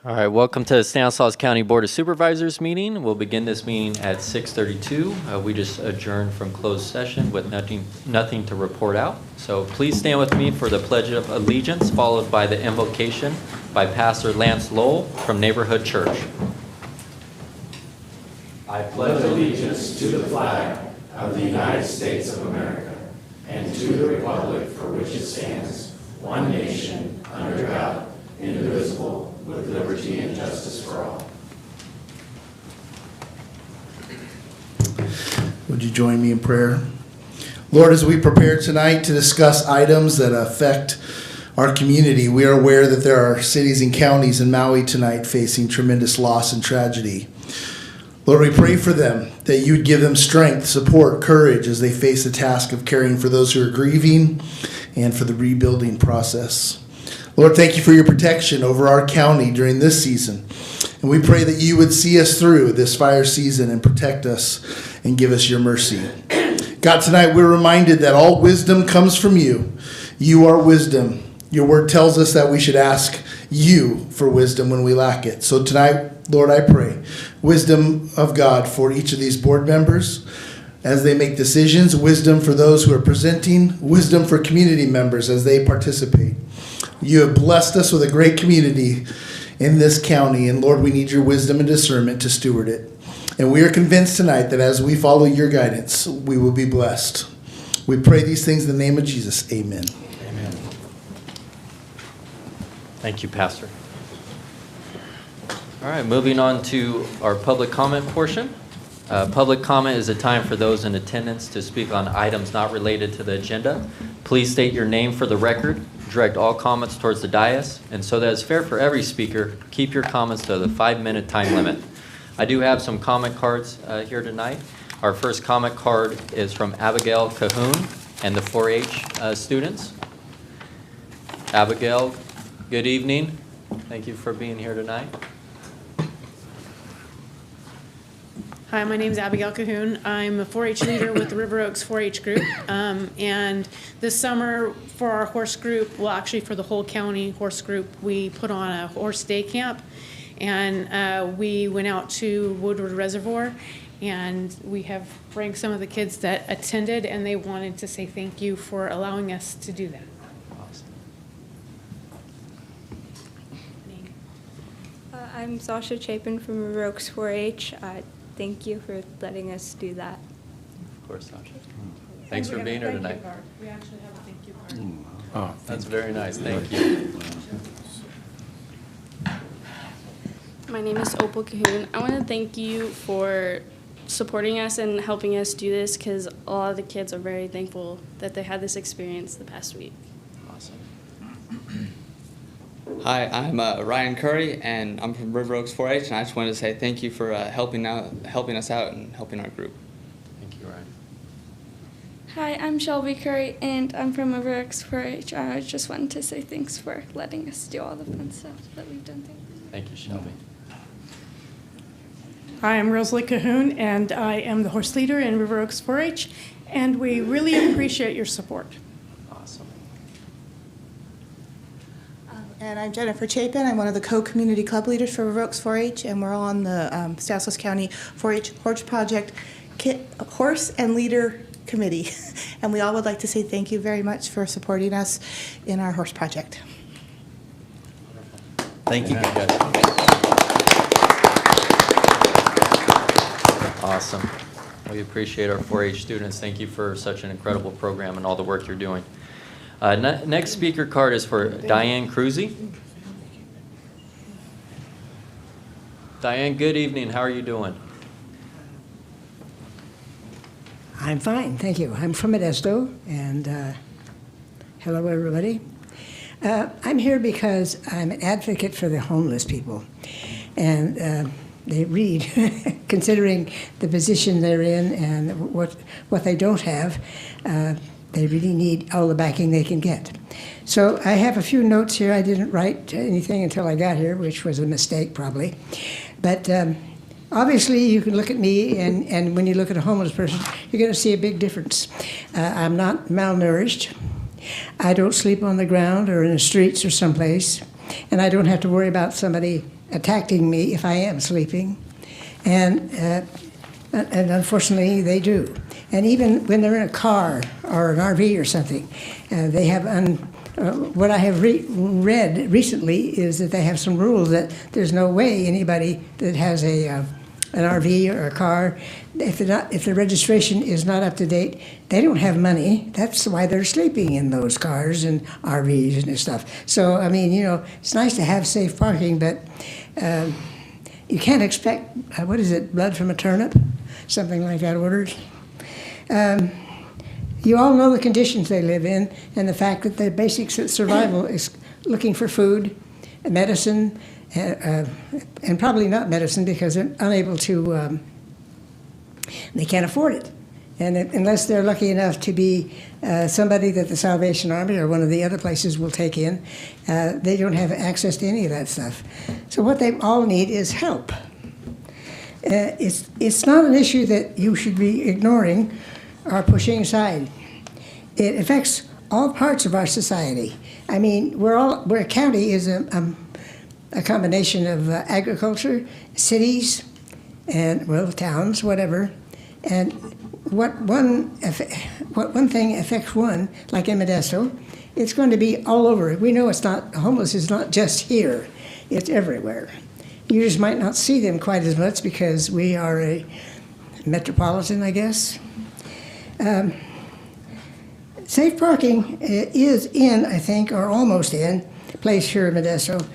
All right, welcome to the Stanislaus County Board of Supervisors meeting. We'll begin this meeting at 6:32. We just adjourned from closed session with nothing to report out. So please stand with me for the Pledge of Allegiance, followed by the invocation by Pastor Lance Lowell from Neighborhood Church. I pledge allegiance to the flag of the United States of America and to the republic for which it stands, one nation, under God, indivisible, with liberty and justice for all. Would you join me in prayer? Lord, as we prepare tonight to discuss items that affect our community, we are aware that there are cities and counties in Maui tonight facing tremendous loss and tragedy. Lord, we pray for them, that you'd give them strength, support, courage as they face the task of caring for those who are grieving and for the rebuilding process. Lord, thank you for your protection over our county during this season. And we pray that you would see us through this fire season and protect us and give us your mercy. God, tonight we're reminded that all wisdom comes from you. You are wisdom. Your word tells us that we should ask you for wisdom when we lack it. So tonight, Lord, I pray wisdom of God for each of these board members as they make decisions, wisdom for those who are presenting, wisdom for community members as they participate. You have blessed us with a great community in this county, and Lord, we need your wisdom and discernment to steward it. And we are convinced tonight that as we follow your guidance, we will be blessed. We pray these things in the name of Jesus. Amen. Amen. Thank you, Pastor. All right, moving on to our public comment portion. Public comment is a time for those in attendance to speak on items not related to the agenda. Please state your name for the record. Direct all comments towards the dais, and so that it's fair for every speaker, keep your comments to the 5-minute time limit. I do have some comment cards here tonight. Our first comment card is from Abigail Cahoon and the 4-H students. Abigail, good evening. Thank you for being here tonight. Hi, my name is Abigail Cahoon. I'm a 4-H leader with the River Oaks 4-H group. And this summer for our horse group, well, actually for the whole county horse group, we put on a horse day camp. And we went out to Woodward Reservoir, and we have ranked some of the kids that attended, and they wanted to say thank you for allowing us to do that. Awesome. I'm Sasha Chapin from River Oaks 4-H. Thank you for letting us do that. Of course, Sasha. Thanks for being here tonight. We actually have a thank you card. Oh, that's very nice. Thank you. My name is Opal Cahoon. I want to thank you for supporting us and helping us do this, because a lot of the kids are very thankful that they had this experience the past week. Awesome. Hi, I'm Ryan Curry, and I'm from River Oaks 4-H, and I just wanted to say thank you for helping us out and helping our group. Thank you, Ryan. Hi, I'm Shelby Curry, and I'm from River Oaks 4-H. I just wanted to say thanks for letting us do all the fun stuff that we've done. Thank you, Shelby. Hi, I'm Rosalie Cahoon, and I am the horse leader in River Oaks 4-H, and we really appreciate your support. Awesome. And I'm Jennifer Chapin. I'm one of the co-community club leaders for River Oaks 4-H, and we're on the Stanislaus County 4-H Horse Project Horse and Leader Committee. And we all would like to say thank you very much for supporting us in our horse project. Thank you. Awesome. We appreciate our 4-H students. Thank you for such an incredible program and all the work you're doing. Next speaker card is for Diane Cruzy. Diane, good evening. How are you doing? I'm fine, thank you. I'm from Modesto, and hello, everybody. I'm here because I'm an advocate for the homeless people, and they read, considering the position they're in and what they don't have, they really need all the backing they can get. So I have a few notes here. I didn't write anything until I got here, which was a mistake probably. But obviously you can look at me, and when you look at a homeless person, you're going to see a big difference. I'm not malnourished. I don't sleep on the ground or in the streets or someplace. And I don't have to worry about somebody attacking me if I am sleeping. And unfortunately, they do. And even when they're in a car or an RV or something, they have what I have read recently is that they have some rules that there's no way anybody that has an RV or a car, if the registration is not up to date, they don't have money. That's why they're sleeping in those cars and RVs and stuff. So, I mean, it's nice to have safe parking, but you can't expect, what is it, blood from a turnip? Something like that ordered. You all know the conditions they live in and the fact that their basic survival is looking for food, medicine, and probably not medicine because they're unable to, they can't afford it. And unless they're lucky enough to be somebody that the Salvation Army or one of the other places will take in, they don't have access to any of that stuff. So what they all need is help. It's not an issue that you should be ignoring or pushing aside. It affects all parts of our society. I mean, we're a county is a combination of agriculture, cities, and, well, towns, whatever. And what one thing affects one, like in Modesto, it's going to be all over. We know homeless is not just here, it's everywhere. You just might not see them quite as much because we are a metropolitan, I guess. Safe parking is in, I think, or almost in, place here in Modesto,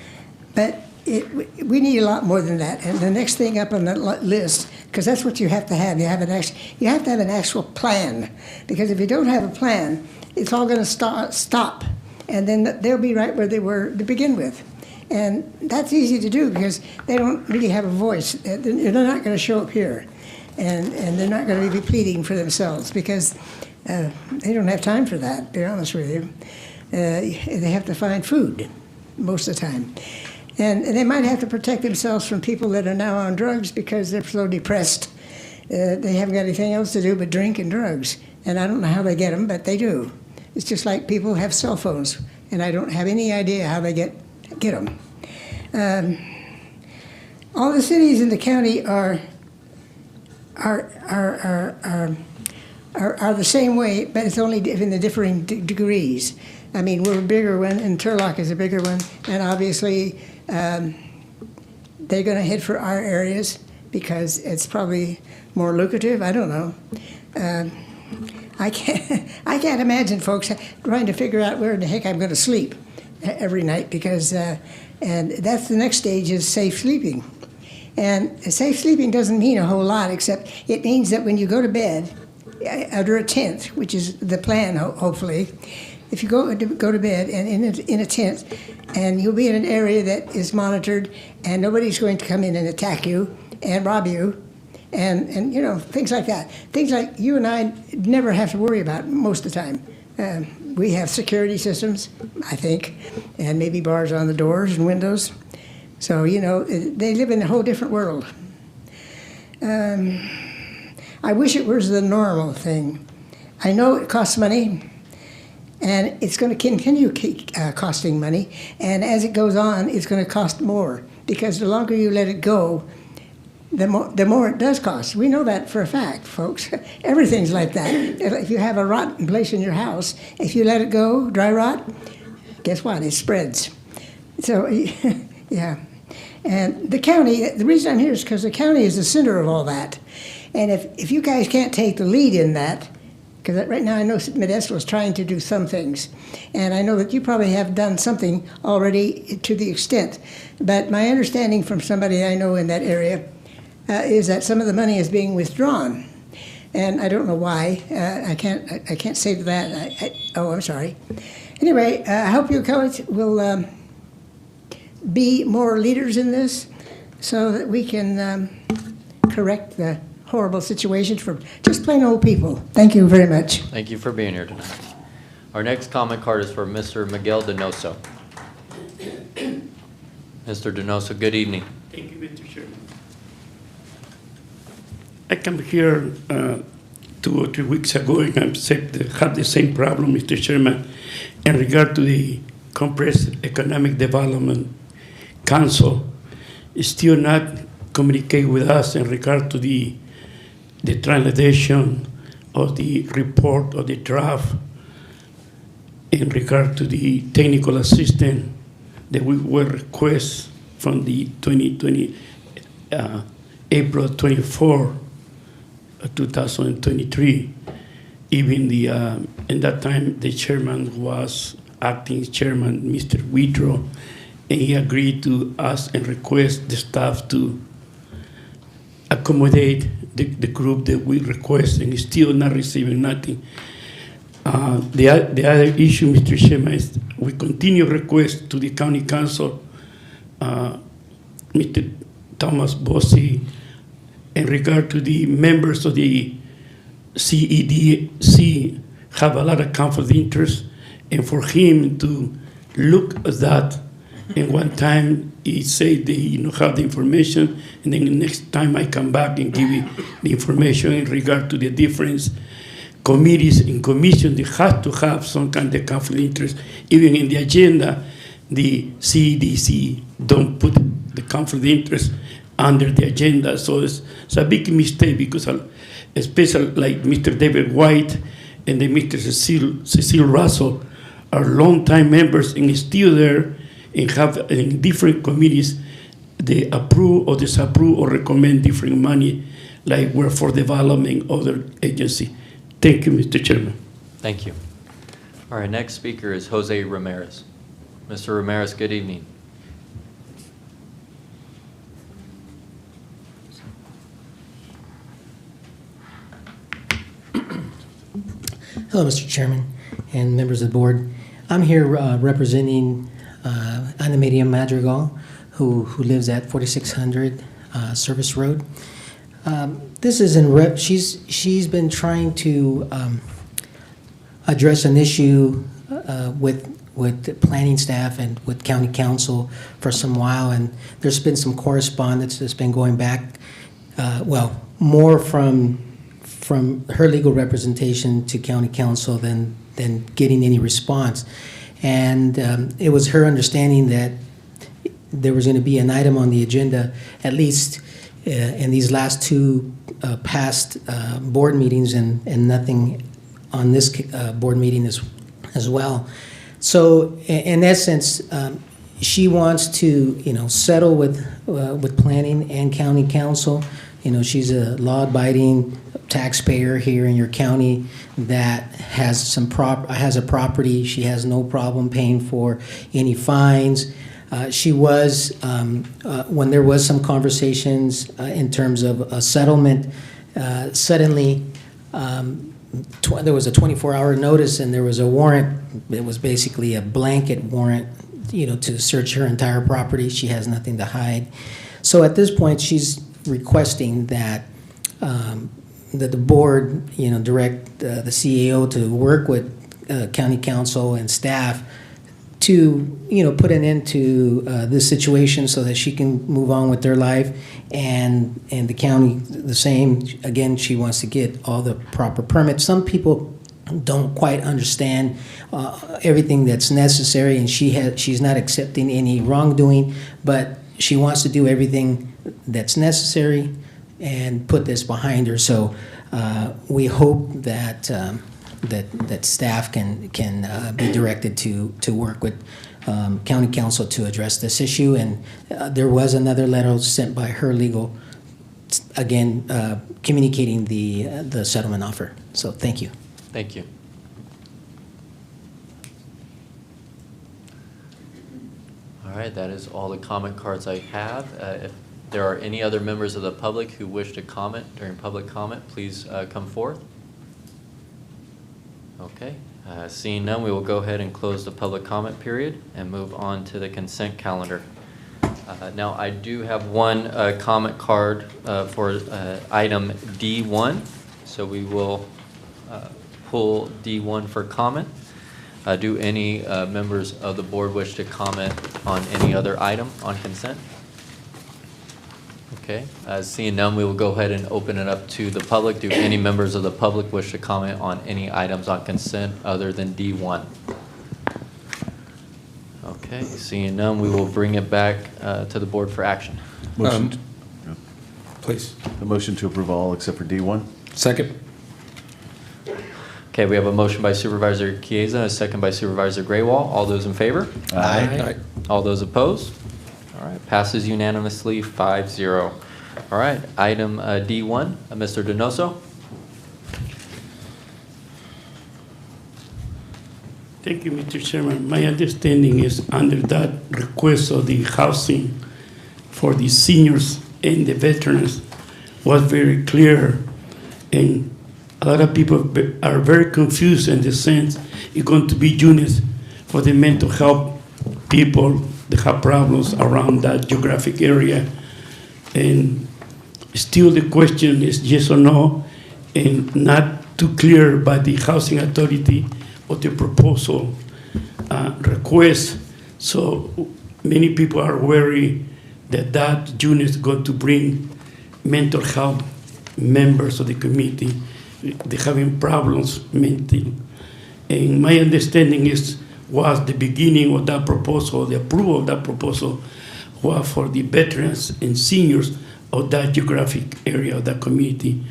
but we need a lot more than that. And the next thing up on the list, because that's what you have to have. You have to have an actual plan, because if you don't have a plan, it's all going to stop, and then they'll be right where they were to begin with. And that's easy to do because they don't really have a voice. They're not going to show up here, and they're not going to be pleading for themselves because they don't have time for that, to be honest with you. They have to find food most of the time. And they might have to protect themselves from people that are now on drugs because they're so depressed. They haven't got anything else to do but drink and drugs. And I don't know how they get them, but they do. It's just like people have cell phones, and I don't have any idea how they get them. All the cities in the county are the same way, but it's only in the differing degrees. I mean, we're a bigger one, and Turlock is a bigger one, and obviously they're going to head for our areas because it's probably more lucrative. I don't know. I can't imagine folks trying to figure out where in the heck I'm going to sleep every night because, and that's the next stage is safe sleeping. And safe sleeping doesn't mean a whole lot, except it means that when you go to bed under a tent, which is the plan, hopefully, if you go to bed and in a tent, and you'll be in an area that is monitored, and nobody's going to come in and attack you and rob you, and things like that. Things like you and I never have to worry about most of the time. We have security systems, I think, and maybe bars on the doors and windows. So, they live in a whole different world. I wish it was the normal thing. I know it costs money, and it's going to continue costing money, and as it goes on, it's going to cost more, because the longer you let it go, the more it does cost. We know that for a fact, folks. Everything's like that. If you have a rotten place in your house, if you let it go, dry rot, guess what? It spreads. So, yeah. And the county, the reason I'm here is because the county is the center of all that. And if you guys can't take the lead in that, because right now I know Modesto is trying to do some things, and I know that you probably have done something already to the extent, but my understanding from somebody I know in that area is that some of the money is being withdrawn, and I don't know why. I can't say that. I'm sorry. Anyway, I hope you will be more leaders in this, so that we can correct the horrible situation for just plain old people. Thank you very much. Thank you for being here tonight. Our next comment card is for Mr. Miguel Donoso. Mr. Donoso, good evening. Thank you, Mr. Chairman. I came here 2 or 3 weeks ago and I had the same problem, Mr. Chairman, in regard to the Compressed Economic Development Council. still not communicate with us in regard to the translation of the report or the draft in regard to the technical assistant that we were request from the 2020 April 24, 2023. Even the in that time the chairman was acting chairman, Mr. Widrow, and he agreed to us and request the staff to accommodate the group that we request, and still not receiving nothing. The other issue, Mr. Chairman, is we continue request to the county council, Mr. Thomas Bossi, in regard to the members of the CEDC have a lot of conflict of interest, and for him to look at that, and one time he said that he don't have the information, and then the next time I come back and give you the information in regard to the different committees and commissions, they have to have some kind of conflict of interest. Even in the agenda, the CEDC don't put the conflict of interest under the agenda, so it's a big mistake, because especially like Mr. David White and then Mr. Cecile Russell are long-time members and still there and have in different committees, they approve or disapprove or recommend different money, like workforce development, other agency. Thank you, Mr. Chairman. Thank you. All right, next speaker is Jose Ramirez. Mr. Ramirez, good evening. Hello, Mr. Chairman and members of the board. I'm here representing Ana Maria Madrigal, who lives at 4600 Service Road. This is she's been trying to address an issue with the planning staff and with county council for some while, and there's been some correspondence that's been going back, more from her legal representation to county council than getting any response. And it was her understanding that there was going to be an item on the agenda, at least in these last two past board meetings, and nothing on this board meeting as well. So in essence, she wants to settle with planning and county council. She's a law-abiding taxpayer here in your county that has a property. She has no problem paying for any fines. She was, when there was some conversations in terms of a settlement, suddenly there was a 24-hour notice and there was a warrant. It was basically a blanket warrant, to search her entire property. She has nothing to hide. So at this point, she's requesting that that the board, direct the CEO to work with county council and staff to, put an end to this situation so that she can move on with their life, and the county the same. Again, she wants to get all the proper permits. Some people don't quite understand everything that's necessary, and she's not accepting any wrongdoing, but she wants to do everything that's necessary and put this behind her. So we hope that that staff can be directed to work with county council to address this issue. And there was another letter sent by her legal, again, communicating the settlement offer. So thank you. Thank you. All right, that is all the comment cards I have. If there are any other members of the public who wish to comment during public comment, please come forth. Okay, seeing none, we will go ahead and close the public comment period and move on to the consent calendar. Now, I do have one comment card for item D1, so we will pull D1 for comment. Do any members of the board wish to comment on any other item on consent? Okay, seeing none, we will go ahead and open it up to the public. Do any members of the public wish to comment on any items on consent other than D1? Okay. Okay, seeing none, we will bring it back to the board for action. Motion, Please. a motion to approve all except for D1. Second. Okay, we have a motion by Supervisor Chiesa, a second by Supervisor Graywall. All those in favor? Aye. All those opposed? All right, passes unanimously, 5-0. All right, item D1, Mr. Donoso. Thank you, Mr. Chairman. My understanding is under that request of the housing for the seniors and the veterans was very clear, and a lot of people are very confused in the sense it's going to be units for the mental health people that have problems around that geographic area. And still the question is yes or no, and not too clear by the housing authority of the proposal request. So many people are worried that that unit is going to bring mental health members of the community. They're having problems mentally. And my understanding was the beginning of that proposal, the approval of that proposal was for the veterans and seniors of that geographic area of that community.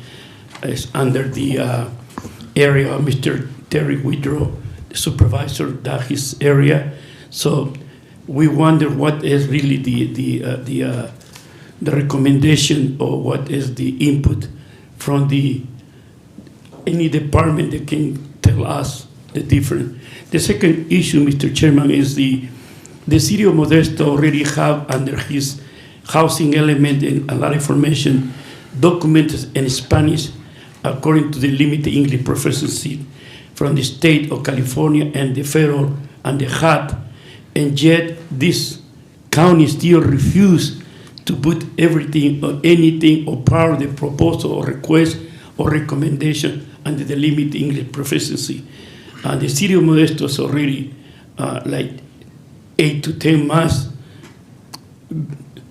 It's under the area of Mr. Terry Widrow, the supervisor, that his area. So we wonder what is really the recommendation, or what is the input from any department that can tell us the difference. The second issue, Mr. Chairman, is the city of Modesto already have under his housing element and a lot of information documented in Spanish according to the limited English proficiency from the state of California and the federal and the HUD, and yet this county still refused to put everything or anything or part of the proposal or request or recommendation under the limited English proficiency. The city of Modesto is already like 8 to 10 months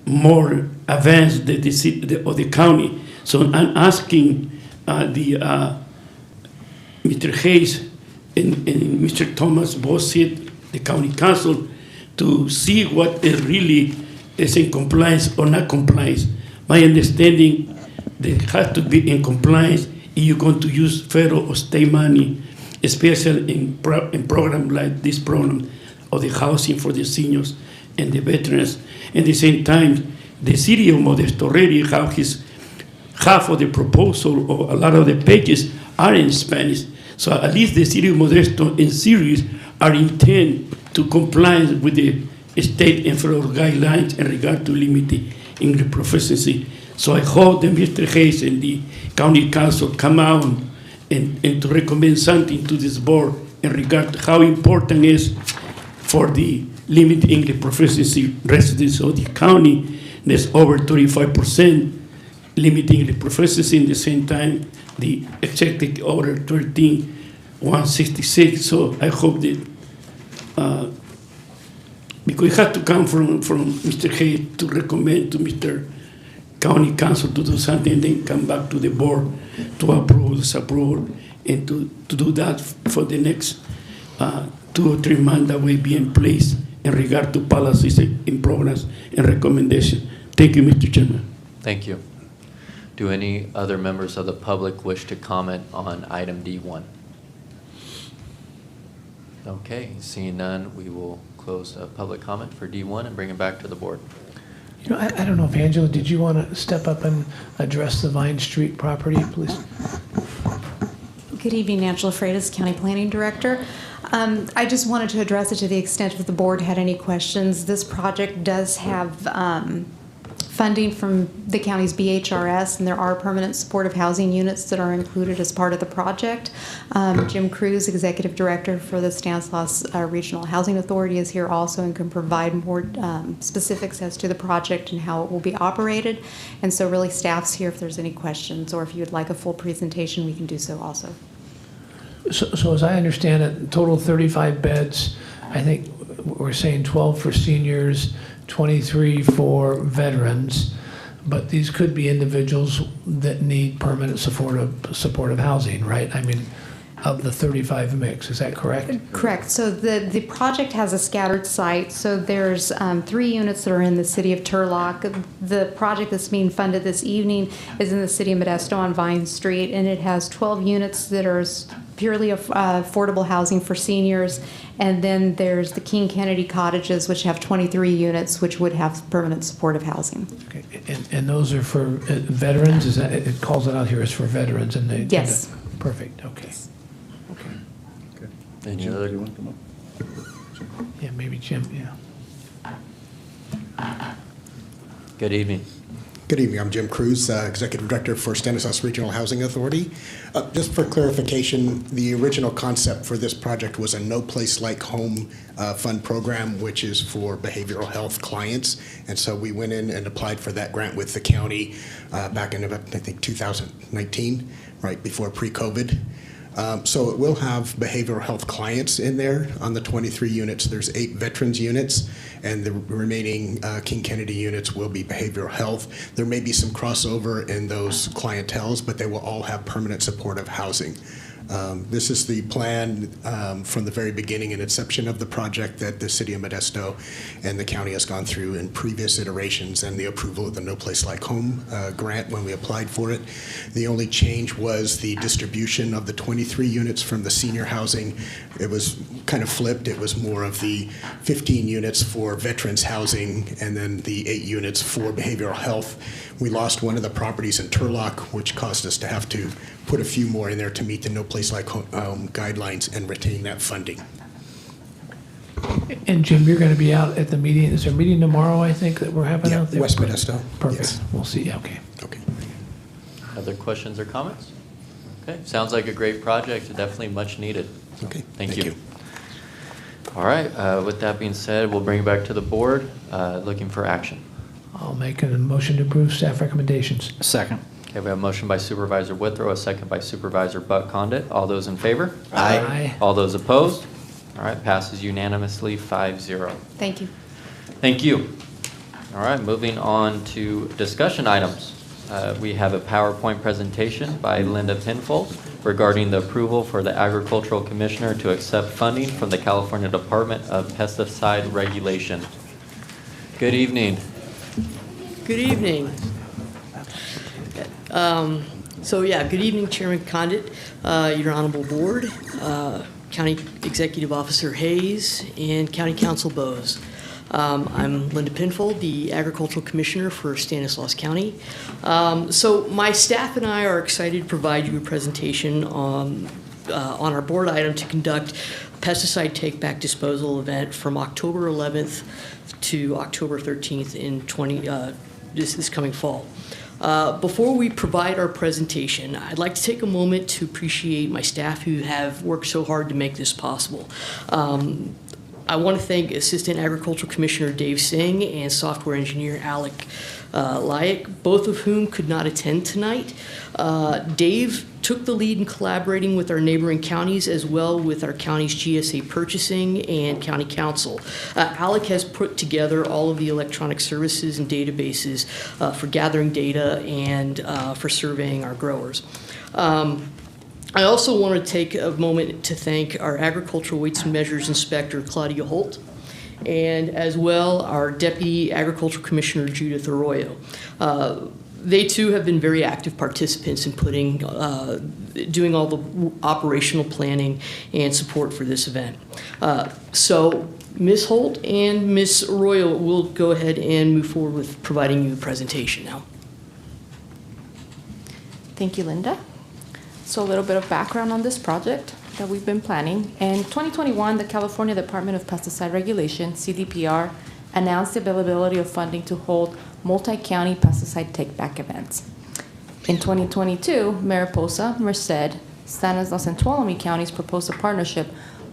more advanced than the city or the county. So I'm asking Mr. Hayes and Mr. Thomas Bossett, the county council, to see what is really is in compliance or not compliance. My understanding, they have to be in compliance if you're going to use federal or state money, especially in programs like this program of the housing for the seniors and the veterans. At the same time, the city of Modesto already have half of the proposal, or a lot of the pages are in Spanish. So at least the city of Modesto in series are intent to comply with the state and federal guidelines in regard to limited English proficiency. So I hope that Mr. Hayes and the county council come out and to recommend something to this board in regard to how important it is for the limited English proficiency residents of the county. There's over 35% limited English proficiency. In the same time, the executive order 13166. So I hope that because it had to come from Mr. Hayes to recommend to Mr. County Council to do something, and then come back to the board to approve, disapprove, and to do that for the next 2 or 3 months that will be in place in regard to policies and programs and recommendations. Thank you, Mr. Chairman. Thank you. Do any other members of the public wish to comment on item D1? Okay, seeing none, we will close public comment for D1 and bring it back to the board. You know, I don't know if Angela, did you want to step up and address the Vine Street property, please? Good evening, Angela Freitas, County Planning Director. I just wanted to address it to the extent if the board had any questions. This project does have funding from the county's BHRS, and there are permanent supportive housing units that are included as part of the project. Jim Cruz, Executive Director for the Stanislaus Regional Housing Authority, is here also and can provide more specifics as to the project and how it will be operated. And so really staff's here if there's any questions, or if you would like a full presentation, we can do so also. So as I understand it, total 35 beds. I think we're saying 12 for seniors, 23 for veterans, but these could be individuals that need permanent supportive housing, right? I mean, of the 35 mix. Is that correct? Correct. So the project has a scattered site. So there's 3 units that are in the city of Turlock. The project that's being funded this evening is in the city of Modesto on Vine Street, and it has 12 units that are purely affordable housing for seniors. And then there's the King Kennedy cottages, which have 23 units, which would have permanent supportive housing. Okay. And those are for veterans? Is that, it calls it out here as for veterans, and they Yes. Perfect. Okay. Any other? You want to come up? Yeah, maybe Jim. Yeah. Good evening. Good evening. I'm Jim Cruz, Executive Director for Stanislaus Regional Housing Authority. Just for clarification, the original concept for this project was a No Place Like Home fund program, which is for behavioral health clients. And so we went in and applied for that grant with the county back in, I think, 2019, right before pre-COVID. So it will have behavioral health clients in there. On the 23 units, there's 8 veterans units, and the remaining King Kennedy units will be behavioral health. There may be some crossover in those clienteles, but they will all have permanent supportive housing. This is the plan from the very beginning and inception of the project that the city of Modesto and the county has gone through in previous iterations, and the approval of the No Place Like Home grant when we applied for it. The only change was the distribution of the 23 units from the senior housing. It was kind of flipped. It was more of the 15 units for veterans housing and then the 8 units for behavioral health. We lost one of the properties in Turlock, which caused us to have to put a few more in there to meet the No Place Like Home guidelines and retain that funding. And Jim, you're going to be out at the meeting. Is there a meeting tomorrow, I think, that we're having out there? West Modesto. Perfect. Yes. We'll see. Okay. Okay. Other questions or comments? Okay, sounds like a great project, definitely much needed. Okay, Thank you. All right, with that being said, we'll bring it back to the board, looking for action. I'll make a motion to approve staff recommendations. Second. Okay, we have a motion by Supervisor Withrow, a second by Supervisor Buck-Condit. All those in favor? Aye. All those opposed? All right, passes unanimously, 5-0. Thank you. Thank you. All right, moving on to discussion items. We have a PowerPoint presentation by Linda Pinfold regarding the approval for the Agricultural Commissioner to accept funding from the California Department of Pesticide Regulation. Good evening. Good evening. Good evening, Chairman Condit, Your Honorable Board, County Executive Officer Hayes, and County Council Bowes. I'm Linda Pinfold, the Agricultural Commissioner for Stanislaus County. So my staff and I are excited to provide you a presentation on our board item to conduct a pesticide take-back disposal event from October 11th to October 13th in this coming fall. Before we provide our presentation, I'd like to take a moment to appreciate my staff who have worked so hard to make this possible. I want to thank Assistant Agricultural Commissioner Dave Singh and Software Engineer Alec Lyack, both of whom could not attend tonight. Dave took the lead in collaborating with our neighboring counties as well with our county's GSA purchasing and county council. Alec has put together all of the electronic services and databases for gathering data and for surveying our growers. I also want to take a moment to thank our Agricultural Weights and Measures Inspector, Claudia Holt, and as well our Deputy Agricultural Commissioner, Judith Arroyo. They too have been very active participants in doing all the operational planning and support for this event. So Ms. Holt and Ms. Arroyo will go ahead and move forward with providing you a presentation now. Thank you, Linda. So a little bit of background on this project that we've been planning. In 2021, the California Department of Pesticide Regulation, CDPR, announced the availability of funding to hold multi-county pesticide take-back events. In 2022, Mariposa, Merced, Stanislaus, and Tuolumne counties proposed a partnership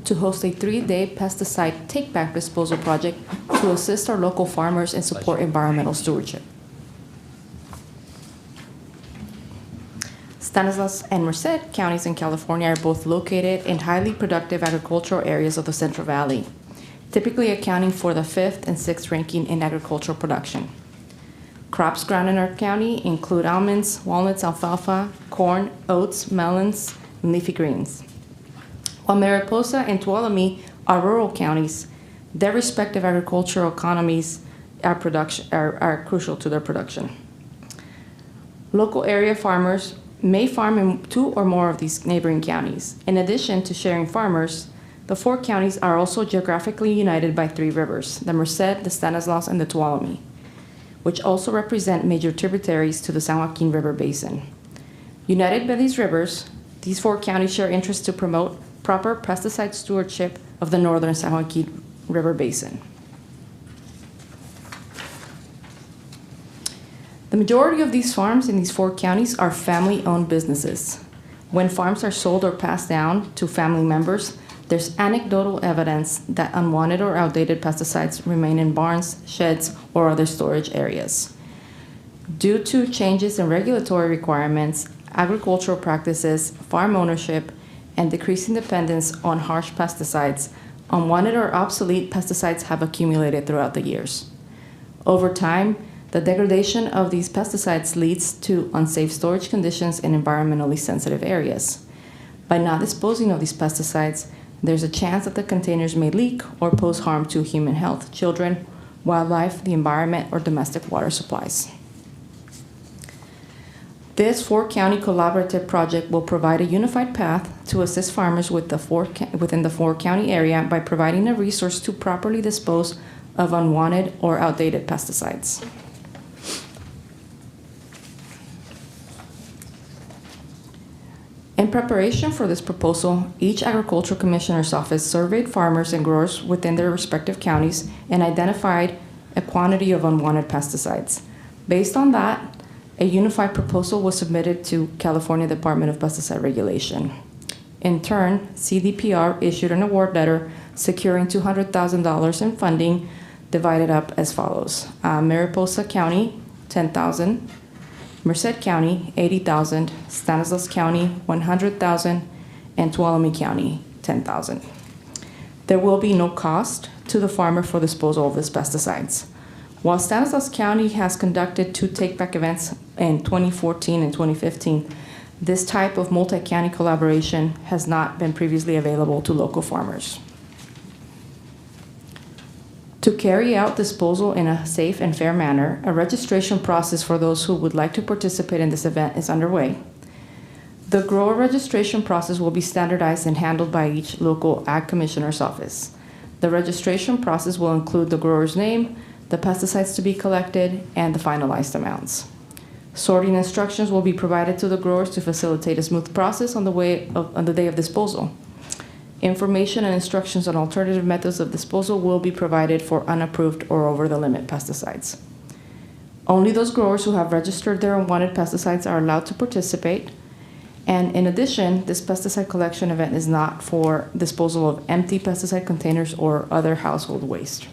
to host a 3-day pesticide take-back disposal project to assist our local farmers and support environmental stewardship. Stanislaus and Merced counties in California are both located in highly productive agricultural areas of the Central Valley, typically accounting for the 5th and 6th ranking in agricultural production. Crops grown in our county include almonds, walnuts, alfalfa, corn, oats, melons, and leafy greens. While Mariposa and Tuolumne are rural counties, their respective agricultural economies are crucial to their production. Local area farmers may farm in 2 or more of these neighboring counties. In addition to sharing farmers, the 4 counties are also geographically united by 3 rivers, the Merced, the Stanislaus, and the Tuolumne, which also represent major tributaries to the San Joaquin River Basin. United by these rivers, these 4 counties share interests to promote proper pesticide stewardship of the northern San Joaquin River Basin. The majority of these farms in these 4 counties are family-owned businesses. When farms are sold or passed down to family members, there's anecdotal evidence that unwanted or outdated pesticides remain in barns, sheds, or other storage areas. Due to changes in regulatory requirements, agricultural practices, farm ownership, and decreasing dependence on harsh pesticides, unwanted or obsolete pesticides have accumulated throughout the years. Over time, the degradation of these pesticides leads to unsafe storage conditions in environmentally sensitive areas. By not disposing of these pesticides, there's a chance that the containers may leak or pose harm to human health, children, wildlife, the environment, or domestic water supplies. This 4-county collaborative project will provide a unified path to assist farmers within the 4-county area by providing a resource to properly dispose of unwanted or outdated pesticides. In preparation for this proposal, each agricultural commissioner's office surveyed farmers and growers within their respective counties and identified a quantity of unwanted pesticides. Based on that, a unified proposal was submitted to California Department of Pesticide Regulation. In turn, CDPR issued an award letter securing $200,000 in funding divided up as follows. Mariposa County, $10,000. Merced County, $80,000, Stanislaus County, $100,000, and Tuolumne County, $10,000. There will be no cost to the farmer for disposal of these pesticides. While Stanislaus County has conducted 2 take-back events in 2014 and 2015, this type of multi-county collaboration has not been previously available to local farmers. To carry out disposal in a safe and fair manner, a registration process for those who would like to participate in this event is underway. The grower registration process will be standardized and handled by each local ag commissioner's office. The registration process will include the grower's name, the pesticides to be collected, and the finalized amounts. Sorting instructions will be provided to the growers to facilitate a smooth process on the day of disposal. Information and instructions on alternative methods of disposal will be provided for unapproved or over-the-limit pesticides. Only those growers who have registered their unwanted pesticides are allowed to participate. And in addition, this pesticide collection event is not for disposal of empty pesticide containers or other household waste.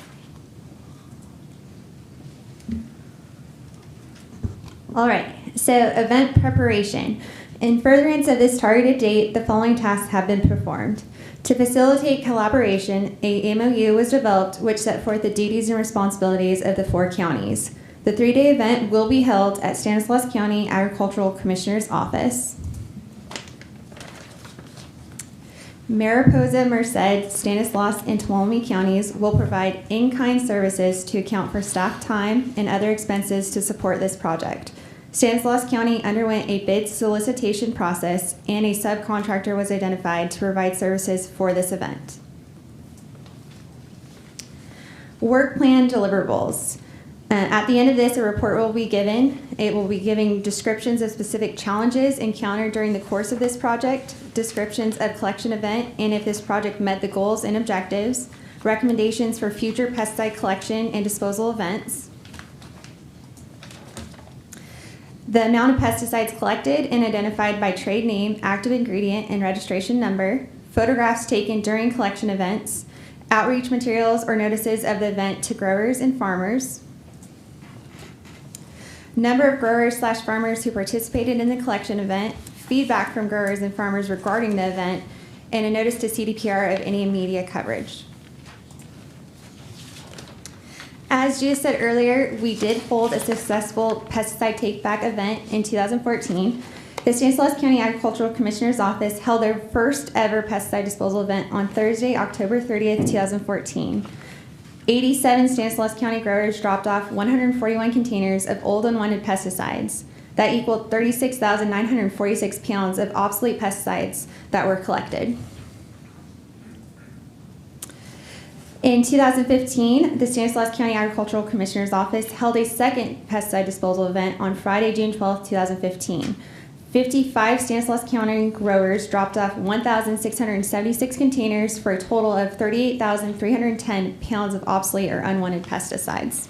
All right, so event preparation. In furtherance of this targeted date, the following tasks have been performed. To facilitate collaboration, a MOU was developed which set forth the duties and responsibilities of the 4 counties. The 3-day event will be held at Stanislaus County Agricultural Commissioner's Office. Mariposa, Merced, Stanislaus, and Tuolumne counties will provide in-kind services to account for staff time and other expenses to support this project. Stanislaus County underwent a bid solicitation process, and a subcontractor was identified to provide services for this event. Work plan deliverables. At the end of this, a report will be given. It will be giving descriptions of specific challenges encountered during the course of this project, descriptions of collection event, and if this project met the goals and objectives, recommendations for future pesticide collection and disposal events, the amount of pesticides collected and identified by trade name, active ingredient, and registration number, photographs taken during collection events, outreach materials or notices of the event to growers and farmers, number of growers/farmers who participated in the collection event, feedback from growers and farmers regarding the event, and a notice to CDPR of any media coverage. As Judith said earlier, we did hold a successful pesticide take-back event in 2014. The Stanislaus County Agricultural Commissioner's Office held their first ever pesticide disposal event on Thursday, October 30th, 2014. 87 Stanislaus County growers dropped off 141 containers of old unwanted pesticides. That equaled 36,946 pounds of obsolete pesticides that were collected. In 2015, the Stanislaus County Agricultural Commissioner's Office held a second pesticide disposal event on Friday, June 12, 2015. 55 Stanislaus County growers dropped off 1,676 containers for a total of 38,310 pounds of obsolete or unwanted pesticides.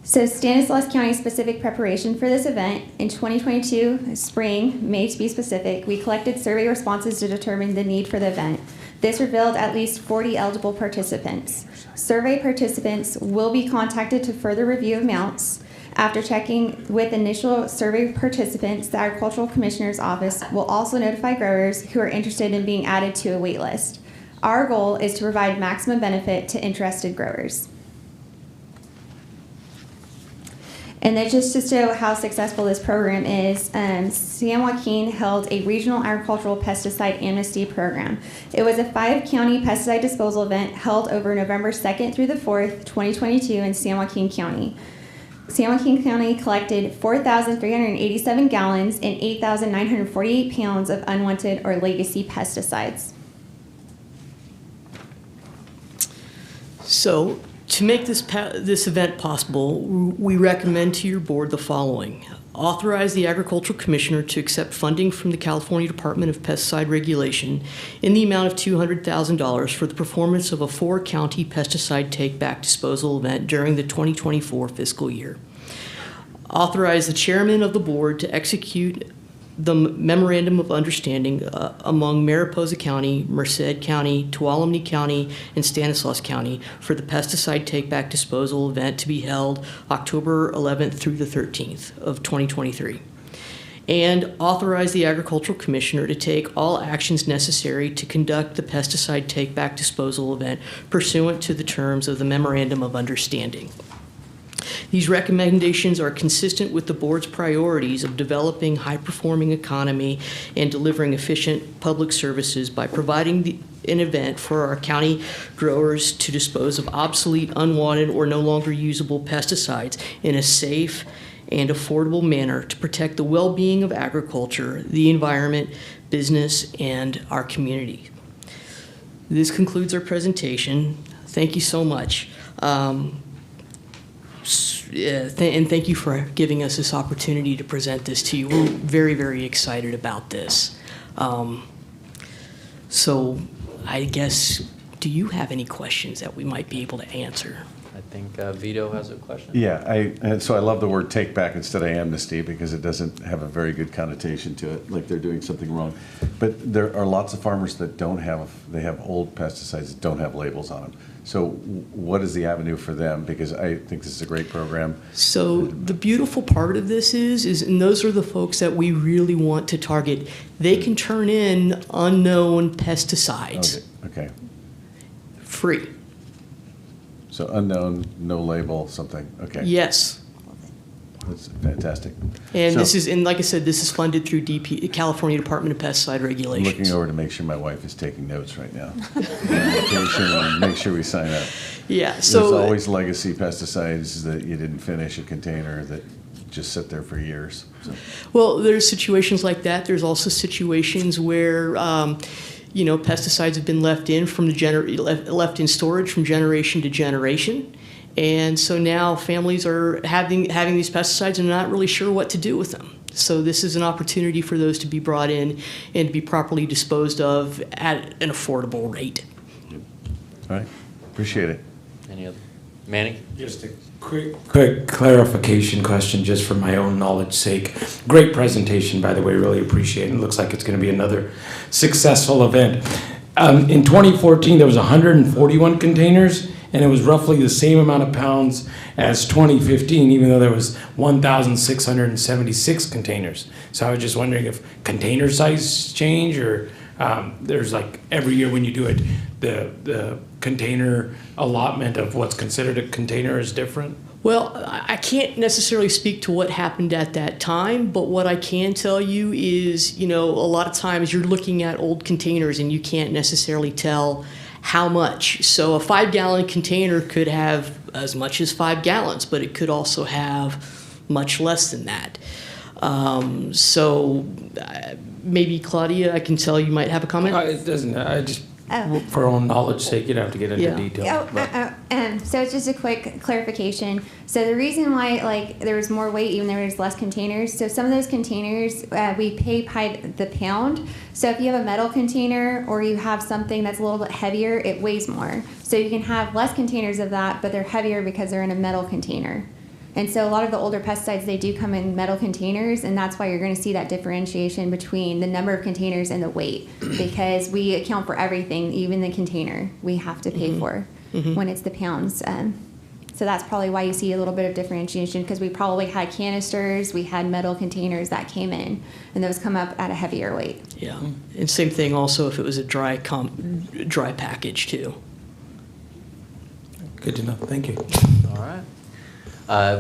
So Stanislaus County specific preparation for this event in 2022 spring, May to be specific, we collected survey responses to determine the need for the event. This revealed at least 40 eligible participants. Survey participants will be contacted to further review amounts. After checking with initial survey participants, the Agricultural Commissioner's Office will also notify growers who are interested in being added to a wait list. Our goal is to provide maximum benefit to interested growers. And then just to show how successful this program is, San Joaquin held a regional agricultural pesticide amnesty program. It was a 5-county pesticide disposal event held over November 2nd through the 4th, 2022 in San Joaquin County. San Joaquin County collected 4,387 gallons and 8,948 pounds of unwanted or legacy pesticides. So, to make this event possible, we recommend to your board the following. Authorize the Agricultural Commissioner to accept funding from the California Department of Pesticide Regulation in the amount of $200,000 for the performance of a 4-county pesticide take-back disposal event during the 2024 fiscal year. Authorize the chairman of the board to execute the Memorandum of Understanding among Mariposa County, Merced County, Tuolumne County, and Stanislaus County for the pesticide take-back disposal event to be held October 11th through the 13th of 2023. And authorize the Agricultural Commissioner to take all actions necessary to conduct the pesticide take-back disposal event pursuant to the terms of the Memorandum of Understanding. These recommendations are consistent with the board's priorities of developing high-performing economy and delivering efficient public services by providing an event for our county growers to dispose of obsolete, unwanted, or no longer usable pesticides in a safe and affordable manner to protect the well-being of agriculture, the environment, business, and our community. This concludes our presentation. Thank you so much. And thank you for giving us this opportunity to present this to you. We're very, very excited about this. So I guess, do you have any questions that we might be able to answer? I think Vito has a question. Yeah, so I love the word take back instead of amnesty because it doesn't have a very good connotation to it, like they're doing something wrong. But there are lots of farmers that they have old pesticides that don't have labels on them. So what is the avenue for them? Because I think this is a great program. So the beautiful part of this is, and those are the folks that we really want to target, they can turn in unknown pesticides. Okay. Free. So unknown, no label, something. Okay. Yes. That's fantastic. And So- like I said, this is funded through California Department of Pesticide I'm Regulations. looking over to make sure my wife is taking notes right now. And make sure we sign up. Yeah, so- There's always legacy pesticides that you didn't finish a container that just sit there for years. So. Well, there's situations like that. There's also situations where pesticides have been left in storage from generation to generation. And so now families are having these pesticides and not really sure what to do with them. So this is an opportunity for those to be brought in and to be properly disposed of at an affordable rate. All right. Appreciate it. Any other? Manny? Just a quick clarification question, just for my own knowledge sake. Great presentation, by the way, really appreciate it. It looks like it's going to be another successful event. In 2014, there was 141 containers, and it was roughly the same amount of pounds as 2015, even though there was 1,676 containers. So I was just wondering if container size change, or there's like every year when you do it, the container allotment of what's considered a container is different? Well, I can't necessarily speak to what happened at that time, but what I can tell you is, a lot of times you're looking at old containers and you can't necessarily tell how much. So a 5-gallon container could have as much as 5 gallons, but it could also have much less than that. Maybe Claudia, I can tell you might have a comment. It doesn't. I just for own knowledge sake, you don't have to get into detail. So it's just a quick clarification. So the reason why there was more weight, even though there was less containers, so some of those containers we pay by the pound. So if you have a metal container or you have something that's a little bit heavier, it weighs more. So you can have less containers of that, but they're heavier because they're in a metal container. And so a lot of the older pesticides, they do come in metal containers, and that's why you're going to see that differentiation between the number of containers and the weight, because we account for everything, even the container we have to pay for when it's the pounds. So that's probably why you see a little bit of differentiation, because we probably had canisters, we had metal containers that came in, and those come up at a heavier weight. Yeah, and same thing also if it was a dry package too. Good to know. Thank you. All right.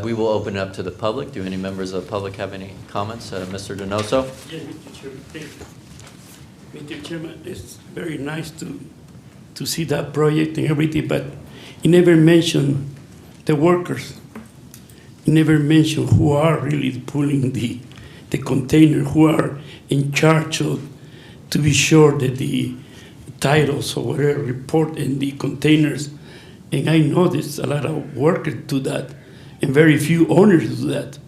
We will open it up to the public. Do any members of the public have any comments? Mr. Donoso? Yes, Mr. Chairman, thank you. Mr. Chairman, it's very nice to see that project and everything, but you never mentioned the workers. You never mentioned who are really pulling the container, who are in charge of, to be sure that the titles or whatever report in the containers. And I know there's a lot of workers do that, and very few owners do that.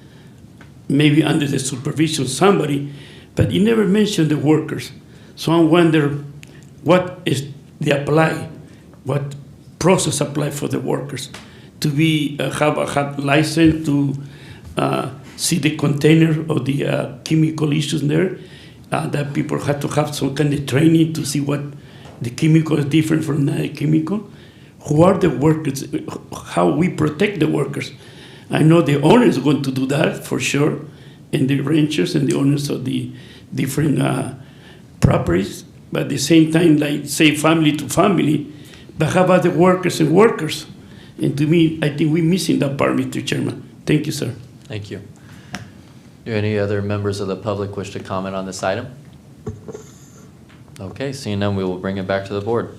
Maybe under the supervision of somebody, but you never mention the workers. So I wonder what is the apply, what process apply for the workers to be have a license to see the container of the chemical issues there. That people have to have some kind of training to see what the chemical is different from another chemical. Who are the workers? How we protect the workers? I know the owners are going to do that for sure, and the ranchers and the owners of the different properties. But at the same time, like say family to family, but how about the workers and workers? And to me, I think we're missing that part, Mr. Chairman. Thank you, sir. Thank you. Do any other members of the public wish to comment on this item? Okay, seeing none, we will bring it back to the board.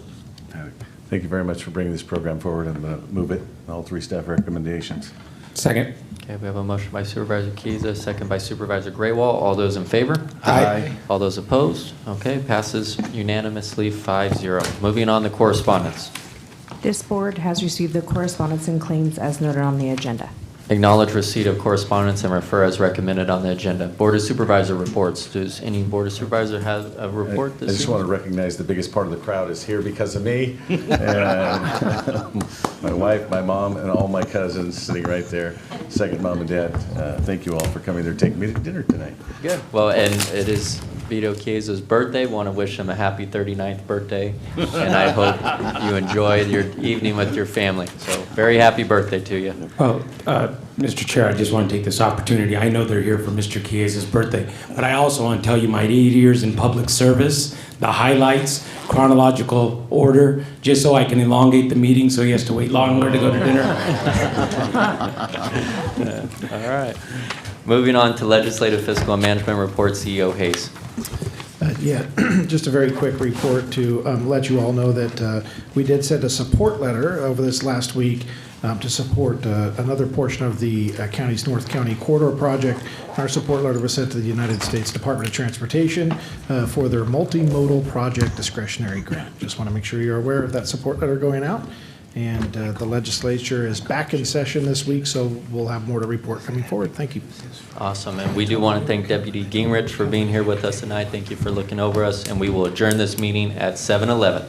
Thank you very much for bringing this program forward, and move it. All 3 staff recommendations. Second. Okay, we have a motion by Supervisor Keyes, second by Supervisor Graywall. All those in favor? Aye. All those opposed? Okay, passes unanimously 5-0. Moving on to correspondence. This board has received the correspondence and claims as noted on the agenda. Acknowledge receipt of correspondence and refer as recommended on the agenda. Board of Supervisor reports. Does any Board of Supervisor have a report this I just evening? want to recognize the biggest part of the crowd is here because of me. And my wife, my mom, and all my cousins sitting right there. Second mom and dad, thank you all for coming there, taking me to dinner tonight. Good. Well, and it is Vito Chies's birthday. Want to wish him a happy 39th birthday. And I hope you enjoy your evening with your family. So very happy birthday to you. Well, Mr. Chair, I just want to take this opportunity. I know they're here for Mr. Chies's birthday, but I also want to tell you my 8 years in public service, the highlights, chronological order, just so I can elongate the meeting so he has to wait longer to go to dinner. All right. Moving on to Legislative Fiscal and Management Report, CEO Hayes. Yeah, just a very quick report to let you all know that we did send a support letter over this last week to support another portion of the county's North County Corridor Project. Our support letter was sent to the United States Department of Transportation for their multimodal project discretionary grant. Just want to make sure you're aware of that support letter going out. And the legislature is back in session this week, so we'll have more to report coming forward. Thank you. Awesome. And we do want to thank Deputy Gingrich for being here with us tonight. Thank you for looking over us. And we will adjourn this meeting at 7:11.